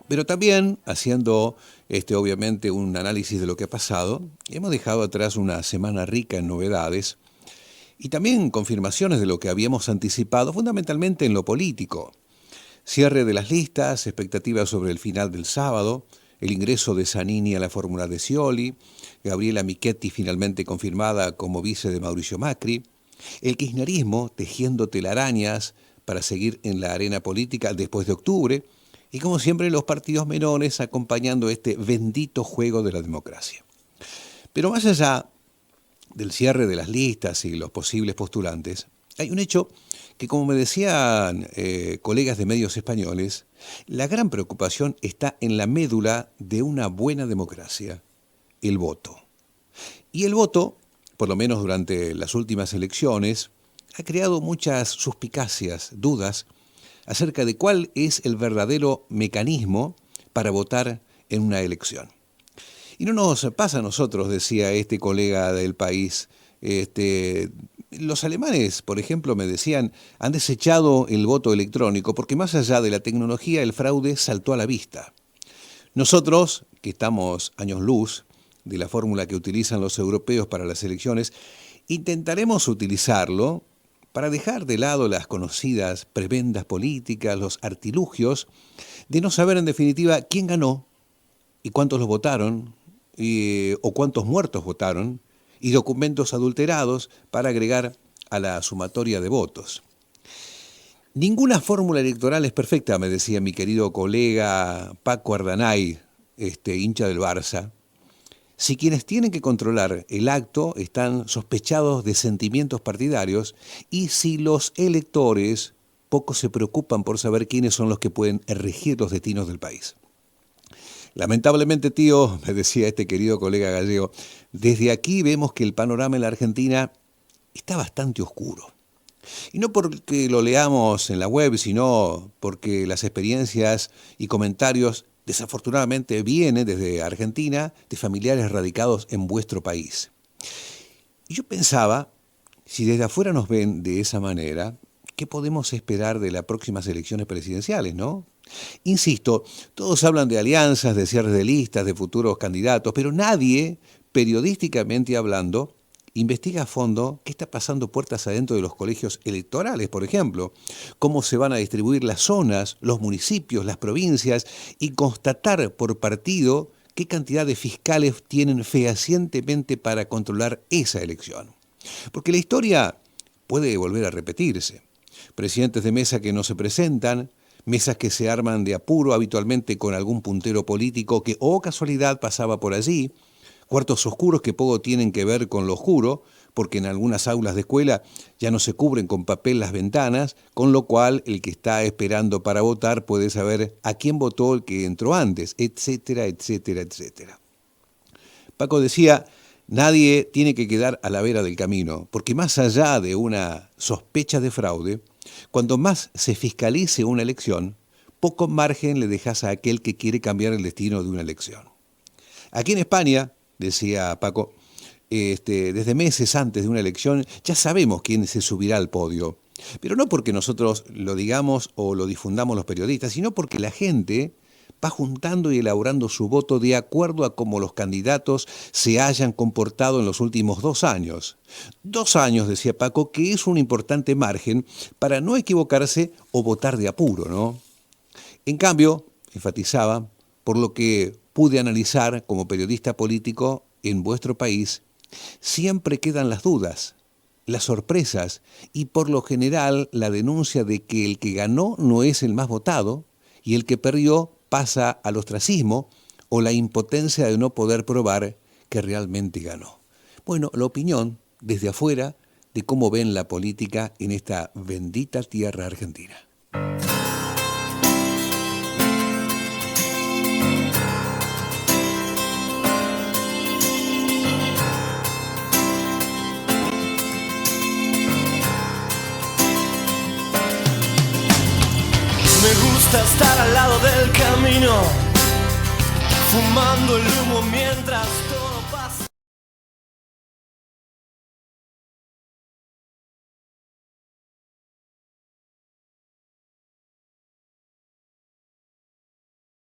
Pero también, haciendo obviamente un análisis de lo que ha pasado, hemos dejado atrás una semana rica en novedades y también confirmaciones de lo que habíamos anticipado, fundamentalmente en lo político. Cierre de las listas, expectativas sobre el final del sábado, el ingreso de Zanini a la fórmula de Scioli, Gabriela Michetti finalmente confirmada como vice de Mauricio Macri, el kirchnerismo tejiendo telarañas para seguir en la arena política después de octubre, y como siempre los partidos menores acompañando este bendito juego de la democracia. Pero más allá del cierre de las listas y los posibles postulantes, hay un hecho que, como me decían colegas de medios españoles, la gran preocupación está en la médula de una buena democracia, el voto. Y el voto, por lo menos durante las últimas elecciones, ha creado muchas suspicacias, dudas, acerca de cuál es el verdadero mecanismo para votar en una elección. Y no nos pasa a nosotros, decía este colega del País. Los alemanes, por ejemplo, me decían, han desechado el voto electrónico porque más allá de la tecnología el fraude saltó a la vista. Nosotros, que estamos años luz de la fórmula que utilizan los europeos para las elecciones, intentaremos utilizarlo para dejar de lado las conocidas prebendas políticas, los artilugios, de no saber en definitiva quién ganó y cuántos los votaron, o cuántos muertos votaron, y documentos adulterados para agregar a la sumatoria de votos. Ninguna fórmula electoral es perfecta, me decía mi querido colega Paco Ardanay, hincha del Barça, si quienes tienen que controlar el acto están sospechados de sentimientos partidarios y si los electores poco se preocupan por saber quiénes son los que pueden regir los destinos del país. Lamentablemente, tío, me decía este querido colega gallego, desde aquí vemos que el panorama en la Argentina está bastante oscuro. Y no porque lo leamos en la web, sino porque las experiencias y comentarios desafortunadamente vienen desde Argentina de familiares radicados en vuestro país. Y yo pensaba, si desde afuera nos ven de esa manera, ¿qué podemos esperar de las próximas elecciones presidenciales, no? Insisto, todos hablan de alianzas, de cierres de listas, de futuros candidatos, pero nadie, periodísticamente hablando, investiga a fondo qué está pasando puertas adentro de los colegios electorales, por ejemplo, cómo se van a distribuir las zonas, los municipios, las provincias y constatar por partido qué cantidad de fiscales tienen fehacientemente para controlar esa elección. Porque la historia puede volver a repetirse. Presidentes de mesa que no se presentan, mesas que se arman de apuro habitualmente con algún puntero político que, oh casualidad, pasaba por allí, cuartos oscuros que poco tienen que ver con lo oscuro, porque en algunas aulas de escuela ya no se cubren con papel las ventanas, con lo cual el que está esperando para votar puede saber a quién votó el que entró antes, etcétera, etcétera, etcétera. Paco decía, nadie tiene que quedar a la vera del camino, porque más allá de una sospecha de fraude, cuando más se fiscalice una elección, poco margen le dejas a aquel que quiere cambiar el destino de una elección. Aquí en España, decía Paco, desde meses antes de una elección ya sabemos quién se subirá al podio. Pero no porque nosotros lo digamos o lo difundamos los periodistas, sino porque la gente va juntando y elaborando su voto de acuerdo a cómo los candidatos se hayan comportado en los últimos 2 años. 2 años, decía Paco, que es un importante margen para no equivocarse o votar de apuro, ¿no? En cambio, enfatizaba, por lo que pude analizar como periodista político en vuestro país, siempre quedan las dudas, las sorpresas y por lo general la denuncia de que el que ganó no es el más votado y el que perdió pasa al ostracismo o la impotencia de no poder probar que realmente ganó. Bueno, la opinión desde afuera de cómo ven la política en esta bendita tierra argentina. Me gusta estar al lado del camino, fumando el humo mientras